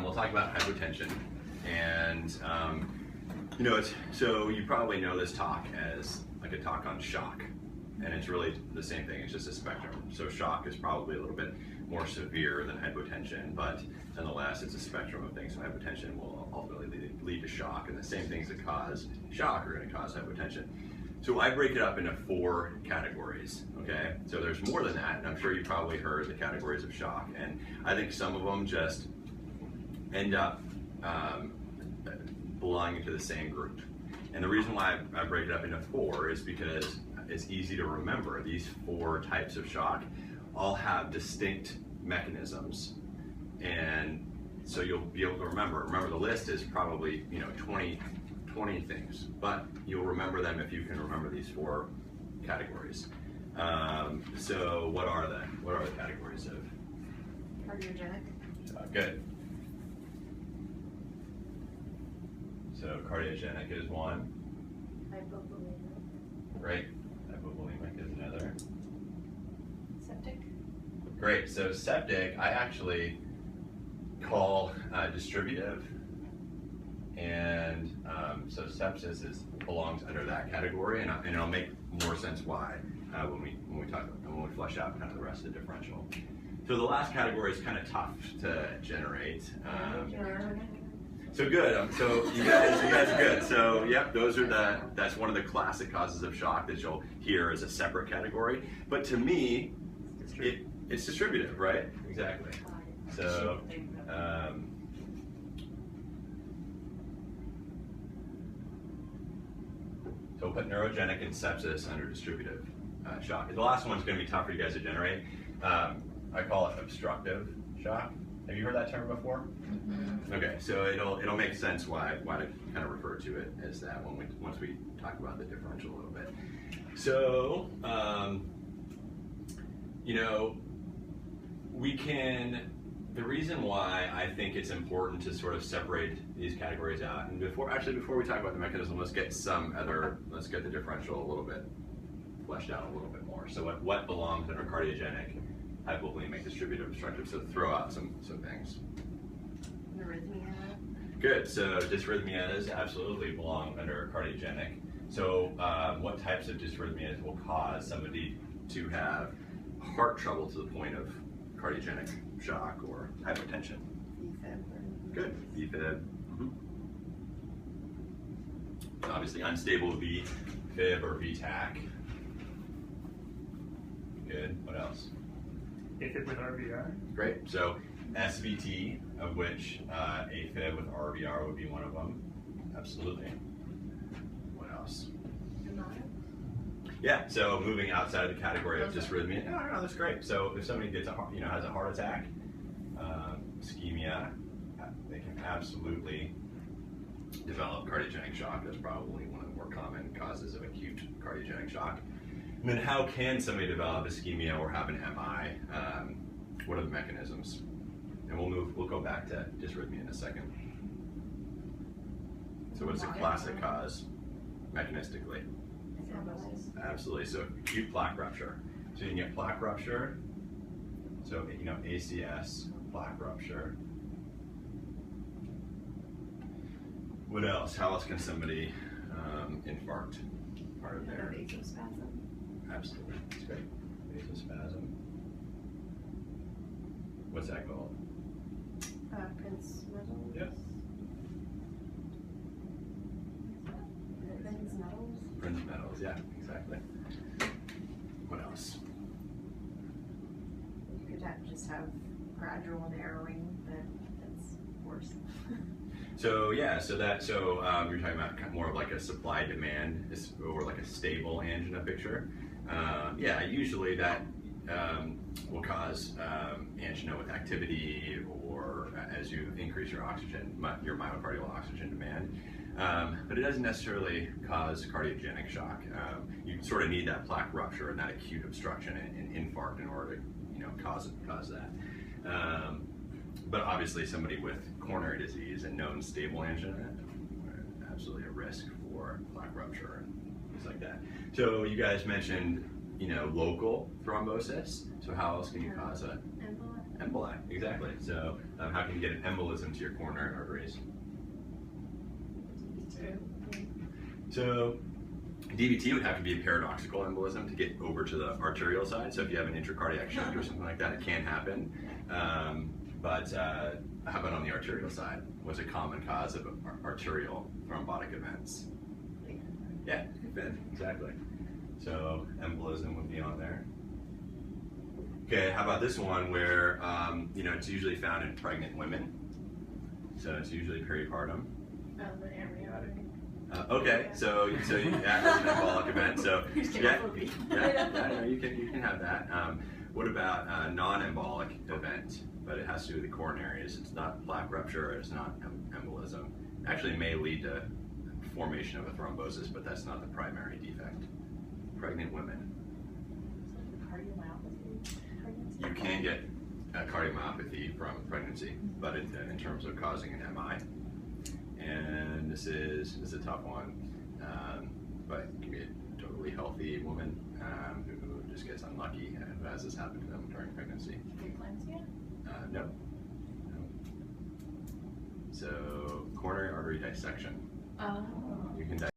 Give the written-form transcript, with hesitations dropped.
we'll talk about hypotension. And, so you probably know this talk as like a talk on shock. And it's really the same thing, it's just a spectrum. So shock is probably a little bit more severe than hypotension, but nonetheless, it's a spectrum of things. So hypotension will ultimately lead to shock, and the same things that cause shock are going to cause hypotension. So I break it up into 4 categories, okay? So there's more than that, and I'm sure you probably heard the categories of shock, and I think some of them just end up belonging to the same group. And the reason why I break it up into 4 is because it's easy to remember. These 4 types of shock all have distinct mechanisms, and so you'll be able to remember. Remember, the list is probably 20 things, but you'll remember them if you can remember these 4 categories. So what are they? What are the categories of? Cardiogenic. Good. So cardiogenic is one. Hypovolemic. Great. Hypovolemic is another. Septic. Great. So septic, I actually call distributive, and so sepsis belongs under that category, and it'll make more sense why when we flesh out kind of the rest of the differential. So the last category is kind of tough to generate. So good. So you guys are good. So yep, that's one of the classic causes of shock that you'll hear as a separate category. But to me, it's distributive, right? Exactly. So so we'll put neurogenic and sepsis under distributive shock. The last one's going to be tough for you guys to generate. I call it obstructive shock. Have you heard that term before? Mm-hmm. Okay, so it'll make sense why to kind of refer to it as that once we talk about the differential a little bit. So the reason why I think it's important to sort of separate these categories out, and before we talk about the mechanism, let's get the differential a little bit fleshed out a little bit more. So what belongs under cardiogenic, hypovolemic, distributive, obstructive? So throw out some things. Arrhythmia. Good. So dysrhythmias absolutely belong under cardiogenic. So what types of dysrhythmias will cause somebody to have heart trouble to the point of cardiogenic shock or hypotension? VFib. Good. VFib. Mm-hmm. Obviously unstable VFib or VTAC. Good. What else? AFib with RVR. Great. So SVT, of which AFib with RVR would be one of them. Absolutely. What else? Yeah. So moving outside the category of dysrhythmia. No, that's great. So if somebody gets has a heart attack, ischemia, they can absolutely develop cardiogenic shock. That's probably one of the more common causes of acute cardiogenic shock. And then how can somebody develop ischemia or have an MI? What are the mechanisms? And we'll go back to dysrhythmia in a second. So what's a classic cause mechanistically? Absolutely. So acute plaque rupture. So you can get plaque rupture. So ACS, plaque rupture. What else? How else can somebody infarct? Part of their Vasospasm. Absolutely. That's great. Vasospasm. What's that called? Prince metals. Yep. Prince metals. Prince metals. Yeah, exactly. What else? You could just have gradual narrowing, but that's worse. So yeah, so you're talking about more of like a supply demand or like a stable angina picture. Yeah, usually that will cause angina with activity or as you increase your myocardial oxygen demand. But it doesn't necessarily cause cardiogenic shock. You sort of need that plaque rupture and that acute obstruction and infarct in order to cause that. But obviously somebody with coronary disease and known stable angina, absolutely a risk for plaque rupture and things like that. So you guys mentioned, local thrombosis. So how else can you cause a Emboli, exactly. So how can you get an embolism to your coronary arteries? So DVT would have to be a paradoxical embolism to get over to the arterial side. So if you have an intracardiac shunt or something like that, it can happen. But how about on the arterial side? What's a common cause of arterial thrombotic events? Yeah, exactly. So embolism would be on there. Okay, how about this one where it's usually found in pregnant women. So it's usually peripartum. The amniotic. Okay, so that's an embolic event. So yeah, you can have that. What about a non-embolic event, but it has to do with the coronaries? It's not plaque rupture, it's not embolism. Actually, it may lead to formation of a thrombosis, but that's not the primary defect. Pregnant women. Cardiomyopathy. You can get cardiomyopathy from pregnancy, but in terms of causing an MI. And this is a tough one, but it can be a totally healthy woman who just gets unlucky and has this happen to them during pregnancy. Preeclampsia? No. So coronary artery dissection. Oh. You can